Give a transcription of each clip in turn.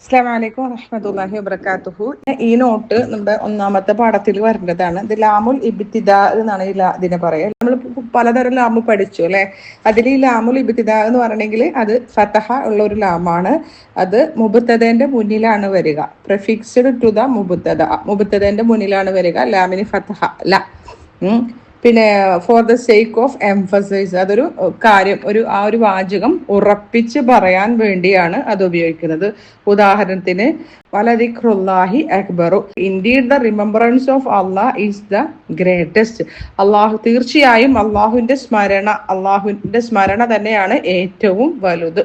അസ്സലാമു അലൈക്കും വറഹ്മത്തുള്ളാഹി വബറകാതുഹു. ഈ നോട്ട് നമ്മുടെ ഒന്നാമത്തെ പാഠത്തിൽ വരുന്നതാണ്. ഇത് ലാമുൽ ഇബ്തിദാ എന്നാണ് ഇതിനെ പറയുക. നമ്മൾ പലതരം ലാമ് പഠിച്ചു അല്ലെ. അതിൽ ഈ ലാമുൽ ഇബ്തിദാ എന്ന് പറയണമെങ്കിൽ അത് ഫതഹ ഉള്ള ഒരു ലാമാണ്. അത് മുബ്തദന്റെ മുന്നിലാണ് വരിക. പ്രിഫിക്സ്ഡ് ടു ദ മുബ്തദന്റെ മുന്നിലാണ് വരിക. ലാമിന് ഫതഹ ല. പിന്നെ for the sake of emphasize, അതൊരു കാര്യം, ആ ഒരു വാചകം ഉറപ്പിച്ച് പറയാൻ വേണ്ടിയാണ് അത് ഉപയോഗിക്കുന്നത്. ഉദാഹരണത്തിന് വലദിക്റുല്ലാഹി അക്ബറു, indeed the remembrance of Allah is the greatest. തീർച്ചയായും അള്ളാഹുവിന്റെ സ്മരണ തന്നെയാണ് ഏറ്റവും വലുത്.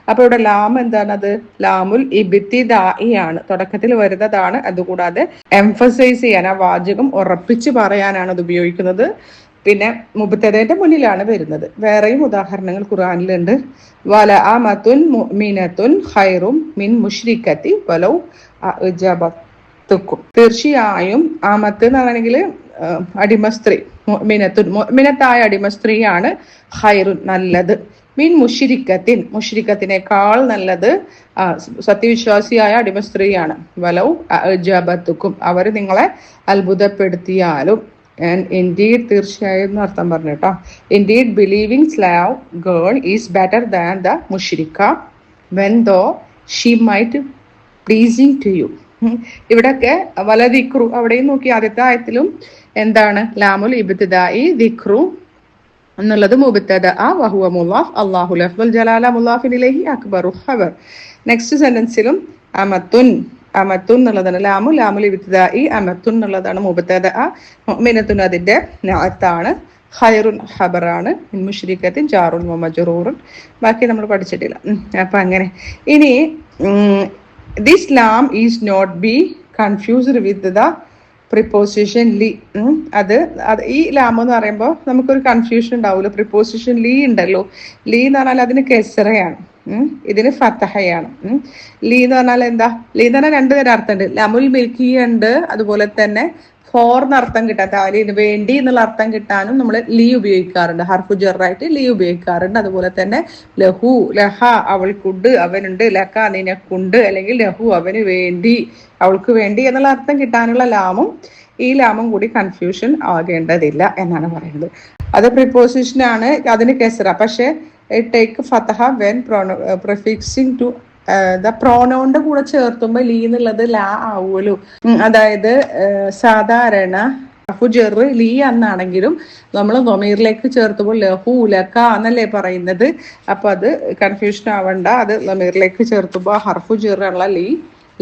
അപ്പൊ ഇവിടെ ലാം എന്താണത്? ലാമുൽ ഇബ്തിദാഇ ആണ്, തുടക്കത്തിൽ വരുന്നതാണ്. അതുകൂടാതെ എംഫസൈസ് ചെയ്യാൻ, ആ വാചകം ഉറപ്പിച്ച് പറയാനാണ് അത് ഉപയോഗിക്കുന്നത്. പിന്നെ മുബ്തദയുടെ മുന്നിലാണ് വരുന്നത്. വേറെയും ഉദാഹരണങ്ങൾ ഖുർആനിലുണ്ട്. വല അമതുൻ മുഅ്മിനത്തുൻ ഖൈറും മിൻ മുശ്രിക്കത്തി വലൗ അഅജബതുക്കും. തീർച്ചയായും അമത്ത് എന്ന് പറയുകയാണെങ്കിൽ അടിമസ്ത്രീ, മുഅ്മിനത്തായ അടിമസ്ത്രീയാണ് ഖൈറുൻ നല്ലത്, മീൻ മുശ്രിക്കത്തിനേക്കാൾ നല്ലത് സത്യവിശ്വാസിയായ അടിമസ്ത്രീയാണ്. വലൗ അഅജബതുക്കും, അവർ നിങ്ങളെ അത്ഭുതപ്പെടുത്തിയാലും. ആൻഡ് ഇൻഡീഡ്, തീർച്ചയായും എന്ന് അർത്ഥം പറഞ്ഞു കേട്ടോ. Indeed believing slave girl is better than the മുഷ്രിക്ക when though she might pleasing to you. ഇവിടൊക്കെ വല ദിക്റു, അവിടെയും നോക്കി ആദ്യത്തെ ആയത്തിലും എന്താണ്? ലാമുൽ ഇബ്തിദാഇ ദിക്റു എന്നുള്ളത് മുബ്തദ വഹുവ മുളാഫ്, അല്ലാഹു ലഫ്ദുൽ ജലാല മുളാഫിൻ ഇലൈഹി അക്ബറു ഖബർ. നെക്സ്റ്റ് സെന്റൻസിലും അമത്തുൻ എന്നുള്ളതാണ് ലാമുൽ ഇബ്തിദാഇ, അമത്തുൻ എന്നുള്ളതാണ് മുബ്തദ, മുഅ്മിനത്തുൻ അതിന്റെ നഅത്താണ്, ഖൈറുൻ ഖബറാണ്, മിൻ മുശ്രിക്കത്തിൻ ജാറുൻ വ മജ്റൂറുൻ. ബാക്കി നമ്മൾ പഠിച്ചിട്ടില്ല. അപ്പൊ അങ്ങനെ ഇനി ദിസ് ലാം is not be confused with the preposition ലി. അത് ഈ ലാം എന്ന് പറയുമ്പോൾ നമുക്കൊരു കൺഫ്യൂഷൻ ഉണ്ടാവില്ല. പ്രിപ്പോസിഷൻ ലീ ഉണ്ടല്ലോ, ലീ എന്ന് പറഞ്ഞാൽ അതിന് കെസ്റയാണ്, ഇതിന് ഫതഹയാണ്. ലീ എന്ന് പറഞ്ഞാൽ എന്താ? ലീ എന്ന് പറഞ്ഞാൽ രണ്ടു തരം അർത്ഥമുണ്ട്. ലമുൽ മിൽക്കിയ ഉണ്ട്, അതുപോലെ തന്നെ ഫോർ എന്നർത്ഥം കിട്ടാൻ, താലിന് വേണ്ടി എന്നുള്ള അർത്ഥം കിട്ടാനും നമ്മൾ ലീ ഉപയോഗിക്കാറുണ്ട്. ഹർഫു ജറായിട്ട് ലീ ഉപയോഗിക്കാറുണ്ട്. അതുപോലെ തന്നെ ലഹു, ലഹ അവൾക്കുണ്ട്, അവനുണ്ട്, ലക്ക നിനക്കുണ്ട്, അല്ലെങ്കിൽ ലഹു അവന് വേണ്ടി, അവൾക്ക് വേണ്ടി എന്നുള്ള അർത്ഥം കിട്ടാനുള്ള ലാമും ഈ ലാമും കൂടി കൺഫ്യൂഷൻ ആകേണ്ടതില്ല എന്നാണ് പറയുന്നത്. അത് പ്രിപ്പോസിഷൻ ആണ്, അതിന് കെസ്റ. പക്ഷെ ടേക്ക് ഫതഹ വെൻ പ്രിഫിക്സിങ് ടു ദ പ്രോനൗണിന്റെ കൂടെ ചേർത്തുമ്പോ ലീ എന്നുള്ളത് ലാ ആവുമല്ലോ. അതായത് സാധാരണ ഹുജർ ലീ എന്നാണെങ്കിലും നമ്മൾ ലമീറിലേക്ക് ചേർത്തുമ്പോൾ ലഹു ലക എന്നല്ലേ പറയുന്നത്. അപ്പൊ അത് കൺഫ്യൂഷൻ ആവണ്ട. അത് ലമീറിലേക്ക് ചേർത്തുമ്പോൾ ഹർഫു ജറുള്ള ലീ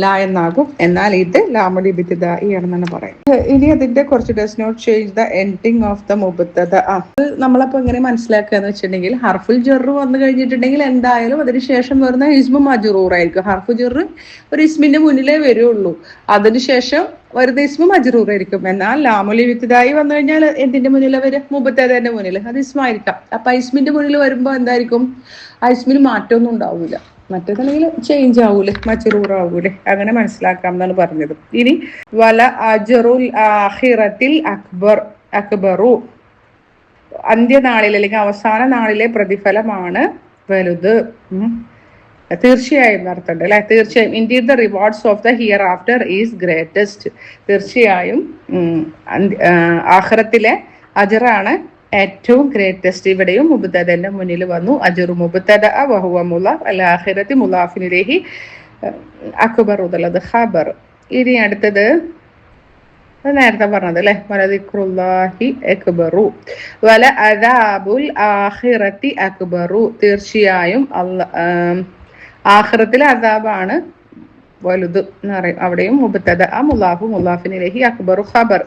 ലാ എന്നാകും. എന്നാൽ ഇത് ലാമുൽ ഇബ്തിദാഇ ആണെന്നാണ് പറയുന്നത്. ഇനി അതിന്റെ കുറച്ച് does not change the ending of the മുബ്തദ. അത് നമ്മളപ്പോ എങ്ങനെ മനസ്സിലാക്കുക എന്ന് വെച്ചിട്ടുണ്ടെങ്കിൽ, ഹർഫുൽ ജർ വന്നു കഴിഞ്ഞിട്ടുണ്ടെങ്കിൽ എന്തായാലും അതിനുശേഷം വരുന്ന ഇസ്മു മജ്റൂർ ആയിരിക്കും. ഹർഫു ജർ ഒരു ഇസ്മിന്റെ മുന്നിലേ വരുള്ളൂ, അതിനുശേഷം വരുന്ന ഇസ്മു മജ്റൂർ ആയിരിക്കും. എന്നാൽ ലാമുൽ ഇബ്തിദാഇ വന്നു കഴിഞ്ഞാൽ എന്തിന്റെ മുന്നിൽ വരും? മുബ്തദന്റെ മുന്നിൽ. അത് ഇസ്മായിരിക്കാം. അപ്പൊ ഇസ്മിന്റെ മുന്നിൽ വരുമ്പോ എന്തായിരിക്കും? ആ ഇസ്മിന് മാറ്റമൊന്നും ഉണ്ടാവില്ല. മറ്റേതല്ലെങ്കിൽ ചേഞ്ച് ആവൂലേ, മജ്റൂറാവൂലേ. അങ്ങനെ മനസ്സിലാക്കാം എന്നാണ് പറഞ്ഞത്. ഇനി വല അജ്റുൽ ആഖിറത്തിൽ അക്ബറു, അന്ത്യനാളിൽ അല്ലെങ്കിൽ അവസാന നാളിലെ പ്രതിഫലമാണ് വലുത്. തീർച്ചയായും അർത്ഥമുണ്ട് അല്ലെ. തീർച്ചയായും indeed the rewards of the here after is greatest. തീർച്ചയായും ആഖിറത്തിലെ അജ്റാണ് ഏറ്റവും ഗ്രേറ്റസ്റ്റ്. ഇവിടെയും മുബ്തദന്റെ മുന്നിൽ വന്നു. അജ്റു മുബ്തദ വഹുവ മുളാഫ്, അൽ ആഖിറതി മുളാഫിൻ ഇലൈഹി അക്ബറു എന്നുള്ളത് ഖബർ. ഇനി അടുത്തത് നേരത്തെ പറഞ്ഞത് അല്ലെ, വലദിക്റുല്ലാഹി അക്ബറു വല അദാബുൽ ആഖിറതി അക്ബറു. തീർച്ചയായും ആഖിറത്തിലെ അദാബാണ് വലുത് എന്ന് പറയും. അവിടെയും മുബ്തദ മുളാഫു മുളാഫിൻ ഇലൈഹി അക്ബറു ഖബർ.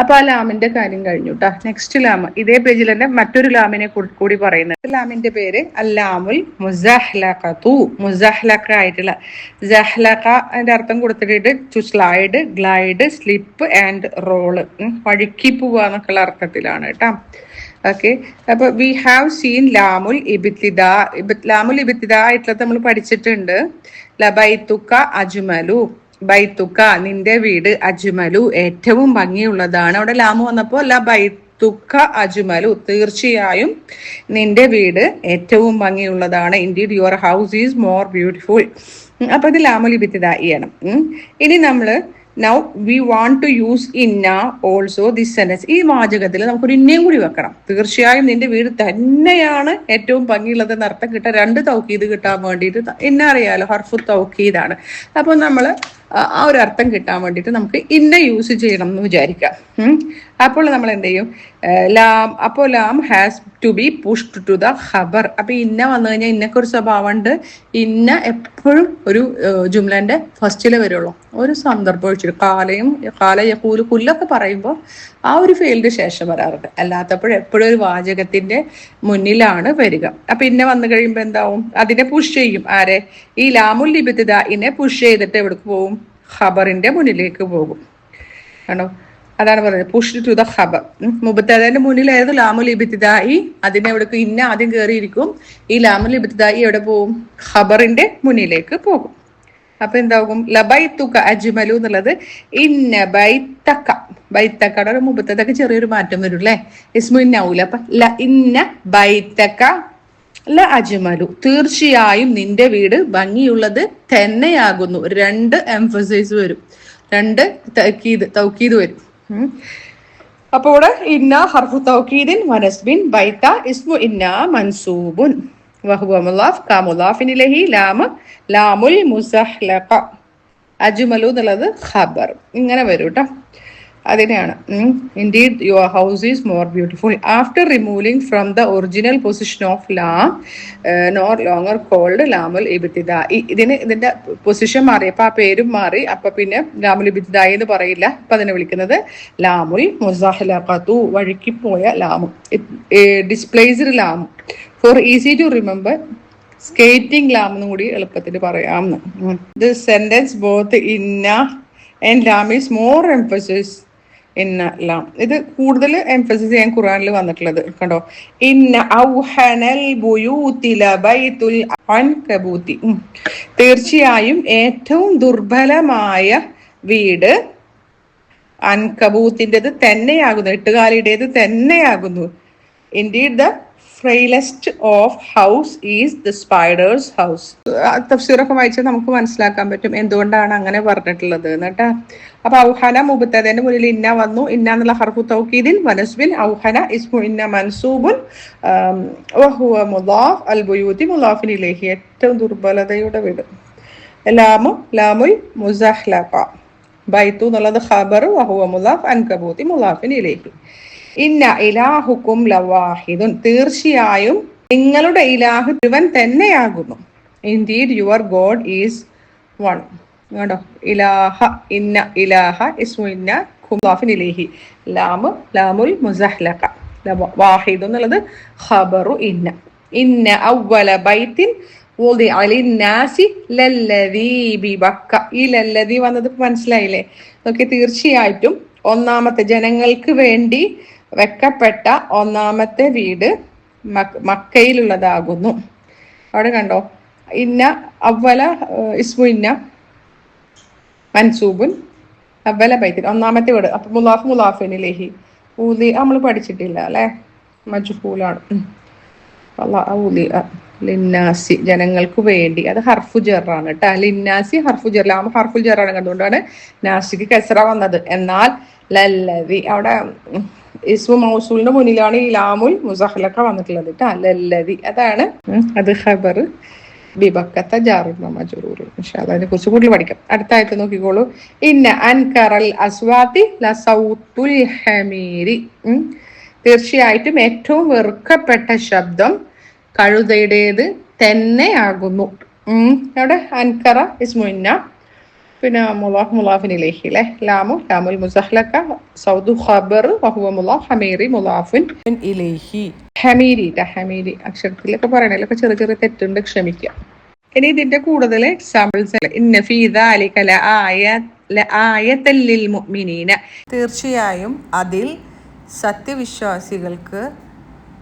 അപ്പൊ ആ ലാമിന്റെ കാര്യം കഴിഞ്ഞു കേട്ടോ. നെക്സ്റ്റ് ലാം ഇതേ പേജിൽ തന്നെ മറ്റൊരു ലാമിനെ കൂടി പറയുന്നത്. ലാമിന്റെ പേര് അല്ലാമുൽ മുസഹ്ലഖതു. മുസഹ്ലഖ ആയിട്ടുള്ള സഹ്ലഖ അതിന്റെ അർത്ഥം കൊടുത്തിട്ട് to slide, glide, slip and roll, വഴുക്കി പോവുക എന്നൊക്കെയുള്ള അർത്ഥത്തിലാണ് കേട്ടോ. ഓക്കെ. അപ്പൊ വി ഹാവ് സീൻ ലാമുൽ ഇബ്തിദാ. ലാമുൽ ഇബ്തിദാ ആയിട്ടുള്ളത് നമ്മൾ പഠിച്ചിട്ടുണ്ട്. ലബൈതുക അജ്മലു, ബൈത്തുക്ക നിന്റെ വീട്, അജ്മലു ഏറ്റവും ഭംഗിയുള്ളതാണ്. അവിടെ ലാമു വന്നപ്പോ ലബൈത്തുക്ക അജ്മലു, തീർച്ചയായും നിന്റെ വീട് ഏറ്റവും ഭംഗിയുള്ളതാണ്. Indeed your house is more beautiful. അപ്പൊ ഇത് ലാമുൽ ഇബ്തിദാഇ ആണ്. ഇനി നമ്മൾ now we want to use ഇന്ന ഓൾസോ ദിസ് സെന്റൻസ്. ഈ വാചകത്തിൽ നമുക്കൊരു ഇന്നയും കൂടി വെക്കണം. തീർച്ചയായും നിന്റെ വീട് തന്നെയാണ് ഏറ്റവും ഭംഗിയുള്ളത് എന്ന് അർത്ഥം കിട്ടാൻ 2 തൗക്കീദ് കിട്ടാൻ വേണ്ടിയിട്ട്, ഇന്ന അറിയാലോ ഹർഫു തൗക്കീദാണ്. അപ്പൊ നമ്മൾ ആ ഒരു അർത്ഥം കിട്ടാൻ വേണ്ടിയിട്ട് നമുക്ക് ഇന്ന യൂസ് ചെയ്യണം എന്ന് വിചാരിക്കാം. അപ്പോൾ നമ്മൾ എന്ത് ചെയ്യും? ലാം, അപ്പോൾ ലാം has to be pushed to the ഖബർ. അപ്പൊ ഇന്ന വന്നു കഴിഞ്ഞാൽ ഇന്നൊക്കെ ഒരു സ്വഭാവമുണ്ട്. ഇന്ന എപ്പോഴും ഒരു ജുംലന്റെ ഫസ്റ്റിലെ വരുള്ളൂ. ഒരു സന്ദർഭം വെച്ചിട്ട് കാല യഖൂലു കുല്ലൊക്കെ പറയുമ്പോൾ ആ ഒരു ഫീൽഡ് ശേഷം വരാറുണ്ട്. അല്ലാത്തപ്പോൾ എപ്പോഴും ഒരു വാചകത്തിന്റെ മുന്നിലാണ് വരിക. അപ്പൊ ഇന്ന വന്നു കഴിയുമ്പോൾ എന്താവും? അതിനെ പുഷ് ചെയ്യും. ആരെ? ഈ ലാമുൽ ഇബ്തിദാഇനെ പുഷ് ചെയ്തിട്ട് എവിടേക്ക് പോകും? ഖബറിന്റെ മുന്നിലേക്ക് പോകും. ആണോ? അതാണ് പറയുന്നത് പുഷ് ടു ദ ഖബർ. മുബത്തദന്റെ മുന്നിൽ ഏത് ലാമുൽ ഇബ്തിദാഇ, അതിനെ എവിടേക്ക് ഇന്ന ആദ്യം കയറിയിരിക്കും. ഈ ലാമുൽ ഇബ്തിദാഇ എവിടെ പോകും? ഖബറിന്റെ മുന്നിലേക്ക് പോകും. അപ്പൊ എന്താകും? ലബൈത്തുക അജ്മലു എന്നുള്ളത് ഇന്ന ബൈത്തക. ബൈത്തക്കയുടെ ഒരു മുബത്തതൊക്കെ ചെറിയൊരു മാറ്റം വരും അല്ലെ? ഇസ്മുന്നൗല. അപ്പൊ ഇന്ന ബൈത്തക ല അജ്മലു, തീർച്ചയായും നിന്റെ വീട് ഭംഗിയുള്ളത് തന്നെയാകുന്നു. 2 എംഫസൈസ് വരും, 2 തൗക്കീദ് വരും. അപ്പൊ ഇവിടെ ഇന്ന ഹർഫു തൗക്കീദിൻ വനസ്ബിൻ ബൈത്ത ഇസ്മു ഇന്ന മൻസൂബുൻ വഹുവ മുളാഫ് ക മുളാഫിൻ ഇലൈഹി ലാമുൽ മുസഹ്ലഖ അജ്മലു എന്നുള്ളത് ഖബർ. ഇങ്ങനെ വരും കേട്ടോ. അതിനെയാണ് indeed your house is more beautiful after removing from the original position of ലാം നോർ ലോങ്ങർ കോൾഡ് ലാമുൽ ഇബ്തിദാഇ. ഇതിന്റെ പൊസിഷൻ മാറിയപ്പോൾ ആ പേരും മാറി. അപ്പൊ പിന്നെ ലാമുൽ ഇബ്തിദാഇ എന്ന് പറയില്ല. അപ്പൊ അതിനെ വിളിക്കുന്നത് ലാമുൽ മുസഹ്ലഖതു, വഴുക്കിപ്പോയ ലാമു, ഡിസ്പ്ലേസ്ഡ് ലാമു. For easy to remember skating ലാം എന്നും കൂടി എളുപ്പത്തിൽ പറയാമെന്ന്. ദിസ് സെന്റൻസ് ബോത്ത് ഇന്ന ആൻഡ് ലാം ഈസ് മോർ എംഫസിസ് ഇന്ന ലാം. ഇത് കൂടുതൽ എംഫസിസ് ചെയ്യാൻ ഖുർആനിൽ വന്നിട്ടുള്ളത് കണ്ടോ. ഇന്ന ഔഹനൽ ബുയൂതി ലബൈതുൽ അൻകബൂതി, തീർച്ചയായും ഏറ്റവും ദുർബലമായ വീട് അൻകബൂത്തിൻ്റെത് തന്നെയാകുന്നു, എട്ടുകാലിയുടേത് തന്നെയാകുന്നു. Indeed the frailest of house is the spider's house. തഫ്സീറൊക്കെ വായിച്ചാൽ നമുക്ക് മനസ്സിലാക്കാൻ പറ്റും എന്തുകൊണ്ടാണ് അങ്ങനെ പറഞ്ഞിട്ടുള്ളത് എന്നിട്ടാ. അപ്പൊ ഔഹന മുബത്തദന്റെ മുന്നിൽ ഇന്ന വന്നു. ഇന്ന എന്നുള്ള ഹർഫു തൗക്കീദിൻ വനസ്ബിൻ. ഔഹന ഇസ്മു ഇന്ന മൻസൂബുൻ വഹുവ മുളാഫ് അൽ ബുയൂതി മുളാഫിൻ ഇലൈഹി, ഏറ്റവും ദുർബലതയുടെ വീട്. ലാമുൽ മുസഹ്ലഖ. ബൈത്തു എന്നുള്ളത് ഖബർ, വഹുവ മുളാഫ് അൻകബൂതി മുളാഫിൻ ഇലൈഹി. ഇന്ന ഇലാഹുക്കും ലവാഹിദുൻ, തീർച്ചയായും നിങ്ങളുടെ ഇലാഹ് ഒരുവൻ തന്നെയാകുന്നു. Indeed your God is one. കേട്ടോ, ഇലാഹ ഇന്ന ഇലാഹ ഇസ്മു ഇന്ന മുളാഫിൻ ഇലൈഹി. ലാമുൽ മുസഹ്ലഖ. വാഹിദ് എന്നുള്ളത് ഖബറു ഇന്ന. ഇന്ന അവ്വല ബൈത്തിൻ വുദിഅ ലിന്നാസി ലല്ലദീ ബിബക്ക. ഈ ലല്ലദീ വന്നത് മനസ്സിലായില്ലേ? ഓക്കെ, തീർച്ചയായിട്ടും ഒന്നാമത്തെ ജനങ്ങൾക്ക് വേണ്ടി വെക്കപ്പെട്ട ഒന്നാമത്തെ വീട് മക്കയിലുള്ളതാകുന്നു. അവിടെ കണ്ടോ, ഇന്ന അവല ഇസ്മു ഇന്ന മൻസൂബുൻ അവല ബൈത്തിൻ, ഒന്നാമത്തെ വീട്. അപ്പൊ മുലാഫിൻ ഇലൈഹി ഊലി നമ്മൾ പഠിച്ചിട്ടില്ല അല്ലെ, മജ്ഹൂലാണ്. ലിന്നാസി ജനങ്ങൾക്ക് വേണ്ടി, അത് ഹർഫു ജറാണ് കേട്ടോ. ലിന്നാസി ഹർഫു ജർ, ലാം ഹർഫുൽ ജറാണ്, കണ്ടുകൊണ്ടാണ് നാസിക്ക് കസ്റ വന്നത്. എന്നാൽ ലല്ലദി അവിടെ ഇസ്മു മൗസൂലിന്റെ മുന്നിലാണ് ഈ ലാമുൽ മുസഹ്ലഖ വന്നിട്ടുള്ളത് കേട്ടോ. ലല്ലദി അതാണ്, അത് ഖബർ ബിബക്കത്ത ജാറുൻ മജ്റൂർ. ഇൻഷാ അല്ലാഹ് അതിനെ കുറിച്ച് കൂടുതൽ പഠിക്കാം. അടുത്ത ആയത്ത് നോക്കിക്കോളൂ. ഇന്ന അൻകറൽ അസ്വാതി ലസൗത്തുൽ ഹമീരി, തീർച്ചയായിട്ടും ഏറ്റവും വെറുക്കപ്പെട്ട ശബ്ദം കഴുതയുടേത് തന്നെയാകുന്നു. അവിടെ അൻകറ ഇസ്മു ഇന്ന, പിന്നെ മുലാഫിൻ ഇലൈഹി അല്ലെ. ലാമുൽ മുസഹ്ലഖ, സൗദു ഖബർ, വഹുവ മുലാഫ്, ഹമീരി മുലാഫിൻ ഇലൈഹി. ഹമീരി അക്ഷരത്തിലൊക്കെ പറയണതിലൊക്കെ ചെറിയ ചെറിയ തെറ്റുണ്ട്, ക്ഷമിക്കുക. ഇനി ഇതിന്റെ കൂടുതൽ എക്സാമ്പിൾസ്. ഇന്ന ഫീ ദാലിക ലആയതൻ ലിൽ മുഅ്മിനീന, തീർച്ചയായും അതിൽ സത്യവിശ്വാസികൾക്ക്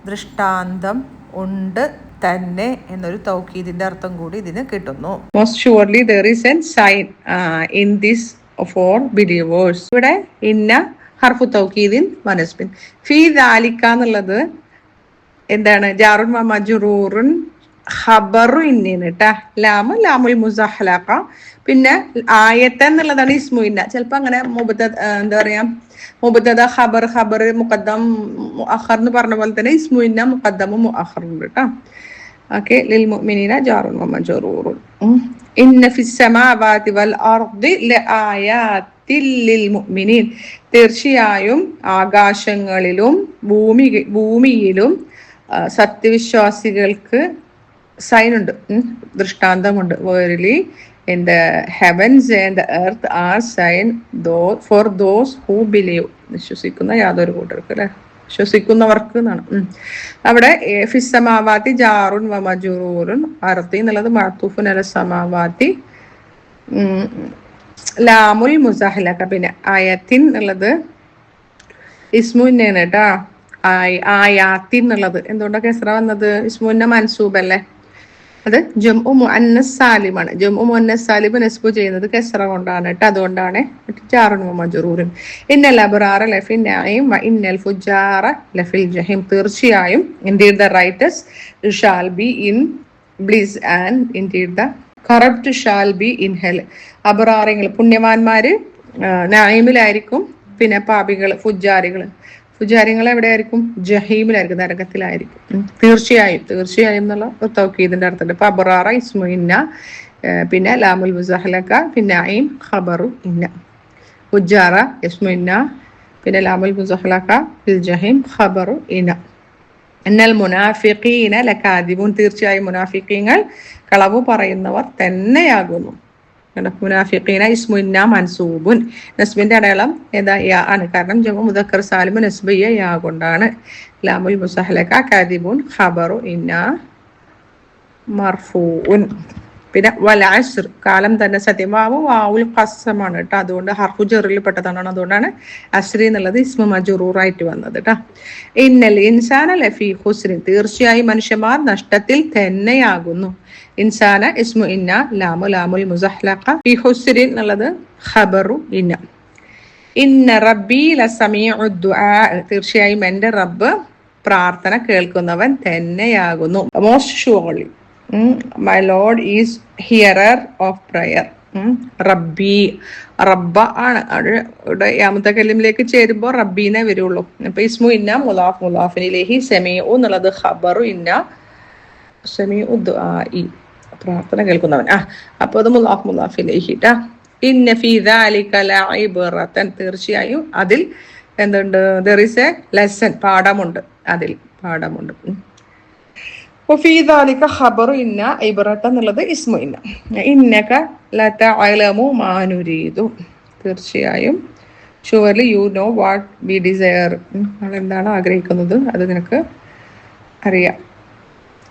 ദൃഷ്ടാന്തം ഉണ്ട് തന്നെ എന്നൊരു തൗക്കീദിന്റെ അർത്ഥം കൂടി ഇതിന് കിട്ടുന്നു. Most surely there is an sign in this for believers. ഇവിടെ ഇന്ന ഹർഫു തൗക്കീദിൻ വനസ്ബിൻ. ഫീ ദാലിക എന്നുള്ളത് എന്താണ്? ജാറുൻ മജ്റൂറുൻ ഖബറു ഇന്നേന് കേട്ടാ. ലാമുൽ മുസഹ്ലഖ. പിന്നെ ആയത്ത് എന്നുള്ളതാണ് ഇസ്മു ഇന്ന. ചിലപ്പോ അങ്ങനെ എന്താ പറയാ, മുബത്തദ ഖബർ മുഖദ്ദം മുഅഖർ എന്ന് പറഞ്ഞ പോലെ തന്നെ ഇസ്മു ഇന്ന മുഖദ്ദമും മുഅഖറും ഉണ്ട് കേട്ടോ. ഓക്കെ. ലിൽ മുഅ്മിനീന ജാറുൻ വ മജ്റൂറുൻ. ഇന്ന ഫിസ് സമാവാതി വൽ അർദി ലആയാതിൽ ലിൽ മുഅ്മിനീൻ. തീർച്ചയായും ആകാശങ്ങളിലും ഭൂമിയിലും സത്യവിശ്വാസികൾക്ക് സൈൻ ഉണ്ട്, ദൃഷ്ടാന്തമുണ്ട്. Worli in the heavens and the earth are sign for those who believe. വിശ്വസിക്കുന്ന യാതൊരു കൂട്ടർക്ക് അല്ലെ, വിശ്വസിക്കുന്നവർക്ക് എന്നാണ്. അവിടെ ഫിസ്സമാവാത്തി ജാറുൻ വ മജ്റൂറുൻ. അർത്തി എന്നുള്ളത് മഅ്തൂഫുൻ അല സമാവാത്തി. ലാമുൽ മുസഹ്ലഖ. പിന്നെ ആയത്തിൻ എന്നുള്ളത് ഇസ്മുന്നാണ് കേട്ടാ. ആയാത്തിൻ എന്നുള്ളത് എന്തുകൊണ്ടൊക്കെ കെസ്റ വന്നത്? ഇസ്മുന്ന മൻസൂബല്ലേ, അത് ജംഉ മുഅന്നസ് സാലിമാണ്. ജംഉ മുഅന്നസ് സാലിബ് നസ്ബ് ചെയ്യുന്നത് കെസ്റ കൊണ്ടാണ് കേട്ടോ. അതുകൊണ്ടാണ് ജാറുൻ വ മജ്റൂറുൻ. ഇന്നൽ അബ്റാറ ലഫി നഈം വ ഇന്നൽ ഫുജാറ ലഫിൽ ജഹീം. തീർച്ചയായും indeed the righteous shall be in bliss and indeed the corrupt shall be in hell. അബ്റാറികൾ പുണ്യവാന്മാര് നഈമിലായിരിക്കും, പിന്നെ പാപികൾ ഫുജാരികൾ എവിടെയായിരിക്കും? ജഹീമിലായിരിക്കും, നരകത്തിലായിരിക്കും. തീർച്ചയായും എന്നുള്ള തൗക്കീദിന്റെ അർത്ഥമുണ്ട്. ഇപ്പൊ അബ്റാറ ഇസ്മു ഇന്ന, പിന്നെ ലാമുൽ മുസഹ്ലഖ, പിന്നെ നഈം ഖബറു ഇന്ന. ഫുജാറ ഇസ്മു ഇന്ന, പിന്നെ ലാമുൽ മുസഹ്ലഖ, ഫിൽ ജഹീം ഖബറു ഇന്ന. എന്നൽ മുനാഫിഖീന ലകാദിബൂൻ. തീർച്ചയായും മുനാഫിഖീങ്ങൾ കളവ് പറയുന്നവർ തന്നെയാകുന്നു. മുനാഫിഖീന ഇസ്മു ഇന്ന മൻസൂബുൻ. നസ്ബിന്റെ അടയാളം ഏതാ? യാ ആണ്. കാരണം ജമു മുദക്കർ സാലിമു നസ്ബിയ യാ കൊണ്ടാണ്. ലാമുൽ മുസഹ്ലഖ കാദിബൂൻ ഖബറു ഇന്ന മർഫൂഉൻ. പിന്നെ വൽ അസ്ർ, കാലം തന്നെ സത്യം. വാവുൽ ഖസമാണ് കേട്ടോ. അതുകൊണ്ട് ഹർഫു ജറിൽ പെട്ടതാണ്. അതുകൊണ്ടാണ് അസ്രി എന്നുള്ളത് ഇസ്മു മജ്റൂറായിട്ട് വന്നത് കേട്ടോ. ഇന്നൽ ഇൻസാന ലഫീ ഖുസ്രിൻ. തീർച്ചയായും മനുഷ്യന്മാർ നഷ്ടത്തിൽ തന്നെയാകുന്നു. ഇൻസാന ഇസ്മു ഇന്ന, ലാമുൽ മുസഹ്ലഖ, ഫീ ഖുസ്രിൻ എന്നുള്ളത് ഖബറു ഇന്ന. ഇന്ന റബ്ബി ലസമീഉ ദുആ. തീർച്ചയായും എൻ്റെ റബ്ബ് പ്രാർത്ഥന കേൾക്കുന്നവൻ തന്നെയാകുന്നു. Most surely my lord is hearer of prayer. റബ്ബി, റബ്ബ ആണ്. അവിടെ യാമുത്തക്കല്ലിമിലേക്ക് ചേരുമ്പോൾ റബ്ബീനെ വരുള്ളൂ. അപ്പൊ ഇസ്മു ഇന്ന മുലാഫിനിലേഹി സമീഉ എന്നുള്ളത് ഖബറു ഇന്ന, സമീഉ ദുആഇ, പ്രാർത്ഥന കേൾക്കുന്നവൻ. അപ്പൊ അത് മുലാഫിലേഹി ട്ടാ. ഇന്ന ഫീ ദാലിക ലഇബ്റതൻ. തീർച്ചയായും അതിൽ എന്തുണ്ട്? ദർ ഈസ് എ ലെസൺ, പാഠമുണ്ട്. അതിൽ പാഠമുണ്ട്. ഫീ ദാലിക ഖബറു ഇന്ന, ഇബ്റത എന്നുള്ളത് ഇസ്മു ഇന്ന. ഇന്നക ലതഅലമു മാ നുരീദു. തീർച്ചയായും surely you know what we desire. നമ്മൾ എന്താണ് ആഗ്രഹിക്കുന്നത് അത് നിനക്ക് അറിയാം.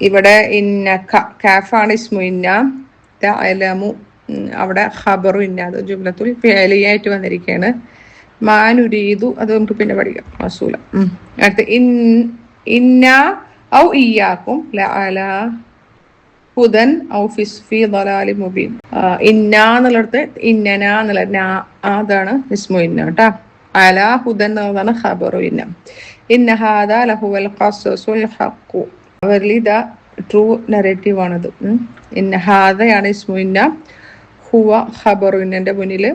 ഇവിടെ ഇന്നക കാഫാണ് ഇസ്മു ഇന്ന, തഅലമു അവിടെ ഖബറു ഇന്ന, അത് ജുംലത്തുൽ ഫിഅലിയായിട്ട് വന്നിരിക്കുകയാണ്. മാ നുരീദു അത് നമുക്ക് പിന്നെ പഠിക്കാം. മസൂല. അടുത്ത ഇന്ന ഔ ഇയ്യാക്കും ലഅലാ ഹുദൻ ഔ ഫി ളലാലിൻ മുബീൻ. ഇന്ന എന്നുള്ളത് ഇന്നന എന്നുള്ള അതാണ് ഇസ്മു ഇന്ന കേട്ടാ. അലാ ഹുദൻ എന്നുള്ളതാണ് ഖബറു ഇന്ന. ഇന്ന ഹാദാ ലഹുവൽ ഖസസുൽ ഹഖ്. വെർലി ദ ട്രൂ നറേറ്റീവ് ആണത്. ഇന്ന ഹാദയാണ് ഇസ്മു ഇന്ന, ഹുവ ഖബറു ഇന്നന്റെ മുന്നിൽ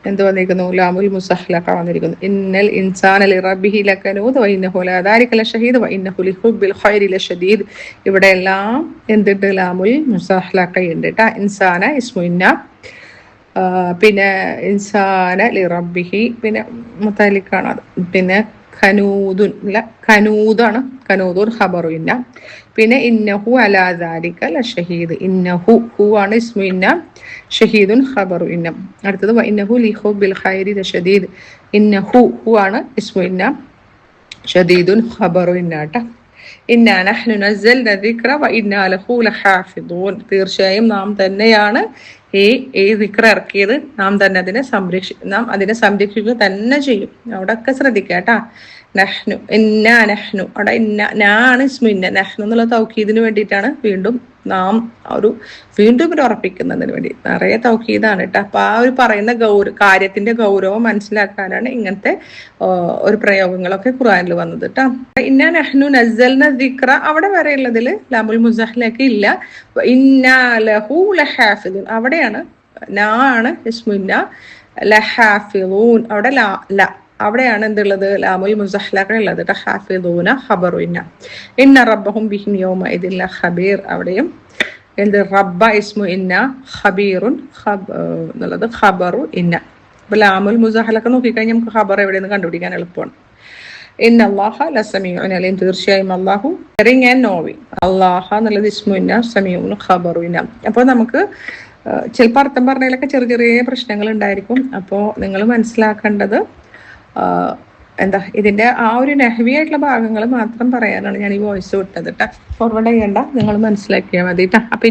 എന്ത് വന്നിരിക്കുന്നു? ലാമുൽ മുസഹ്ലഖ വന്നിരിക്കുന്നു. ഇന്നൽ ഇൻസാന ലിറബ്ബിഹി ലകനൂദ് വഇന്നഹു ലദാലിക ലശഹീദ് വഇന്നഹു ലിഹുബ്ബിൽ ഖൈരി ലശദീദ്. ഇവിടെ എല്ലാം എന്തുണ്ട്? ലാമുൽ മുസഹ്ലഖ ഉണ്ട് ട്ടാ. ഇൻസാന ഇസ്മു ഇന്ന, പിന്നെ ഇൻസാന ലിറബ്ബിഹി, പിന്നെ മുതലിക്കാണ് അത്. പിന്നെ ഖനൂദുൻ ഖനൂദാണ്, ഖനൂദുൻ ഖബറു ഇന്ന. പിന്നെ ഇന്നഹു അലാ ദാലിക ലശഹീദ്. ഇന്നഹു ഹു ആണ് ഇസ്മു ഇന്ന, ഷഹീദുൻ ഖബറു ഇന്ന. അടുത്തത് വഇന്നഹു ലിഹുബ്ബിൽ ഖൈരി ലശദീദ്. ഇന്നഹു ഹു ആണ് ഇസ്മു ഇന്ന, ഷദീദുൻ ഖബറു ഇന്ന ട്ടാ. ഇന്നാ നഹ്നു നസ്സൽന ദിക്റ വഇന്നാ ലഹു ലഹാഫിദൂൻ. തീർച്ചയായും നാം തന്നെയാണ് ഈ ദിക്ർ ഇറക്കിയത്, നാം അതിനെ സംരക്ഷിക്കുക തന്നെ ചെയ്യും. അവിടെ ഒക്കെ ശ്രദ്ധിക്കുക കേട്ടാ. നഹ്നു നഹ്നു അവിടെ ആണ് ഇസ്മു ഇന്ന. നഹ്നു എന്നുള്ള തൗക്കീദിന് വേണ്ടിയിട്ടാണ് വീണ്ടും നാം വീണ്ടും ഒരു ഉറപ്പിക്കുന്നതിന് വേണ്ടി നിറയെ തൗക്കീദാണ് കേട്ടോ. അപ്പൊ ആ ഒരു പറയുന്ന കാര്യത്തിന്റെ ഗൗരവം മനസ്സിലാക്കാനാണ് ഇങ്ങനത്തെ ഒരു പ്രയോഗങ്ങളൊക്കെ ഖുർആനിൽ വന്നത് കേട്ടോ. ഇന്ന നഹ്നു നസ്സൽന ദിക്ര അവിടെ വരെയുള്ളതിൽ ലാമുൽ മുസഹലൊക്കെ ഇല്ല. ഇന്നാ ലഹു ലഹാഫിദൂൻ അവിടെയാണ് ആണ് ഇസ്മുന്ന. ലഹാഫിദൂൻ അവിടെ അവിടെയാണ് എന്തുള്ളത് ലാമുൽ മുസഹ്ലഖ ഉള്ളത്. ഹാഫിദൂന ഖബറു ഇന്ന റബ്ബഹും ബിഹിം യൗമഇദിൻ ലഖബീർ അവിടെയും എന്ത് റബ്ബ ഇസ്മു ഇന്ന ഖബീറുൻ എന്നുള്ളത് ഖബറു ഇന്ന. അപ്പൊ ലാമുൽ മുസഹ്ലഖ നോക്കിക്കഴിഞ്ഞാൽ നമുക്ക് ഖബർ എവിടെയെന്ന് കണ്ടുപിടിക്കാൻ എളുപ്പമാണ്. ഇന്ന അല്ലാഹ ലസമീഉൻ അലീം തീർച്ചയായും അല്ലാഹു ഹിയറിംഗ് ആൻഡ് നോവിങ്. അല്ലാഹ എന്നുള്ളത് ഇസ്മു ഇന്ന സമീഉൻ ഖബറു ഇന്ന. അപ്പോൾ നമുക്ക് ചിലപ്പോൾ അർത്ഥം പറഞ്ഞതിലൊക്കെ ചെറിയ ചെറിയ പ്രശ്നങ്ങൾ ഉണ്ടായിരിക്കും. അപ്പോൾ നിങ്ങൾ മനസ്സിലാക്കേണ്ടത് എന്താ ഇതിന്റെ ആ ഒരു നഹ്വി ആയിട്ടുള്ള ഭാഗങ്ങൾ മാത്രം പറയാനാണ് ഞാൻ ഈ വോയിസ് വിട്ടത് കേട്ടോ. ഫോർവേഡ് ചെയ്യേണ്ട, നിങ്ങൾ മനസ്സിലാക്കിയാൽ മതി കേട്ടോ. അപ്പൊ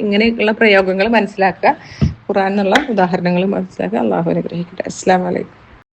ഇങ്ങനെയുള്ള പ്രയോഗങ്ങൾ മനസ്സിലാക്കുക, ഖുർആൻ എന്നുള്ള ഉദാഹരണങ്ങൾ മനസ്സിലാക്കുക. അള്ളാഹു അനുഗ്രഹിക്കട്ടെ. അസ്സലാമു അലൈക്കും.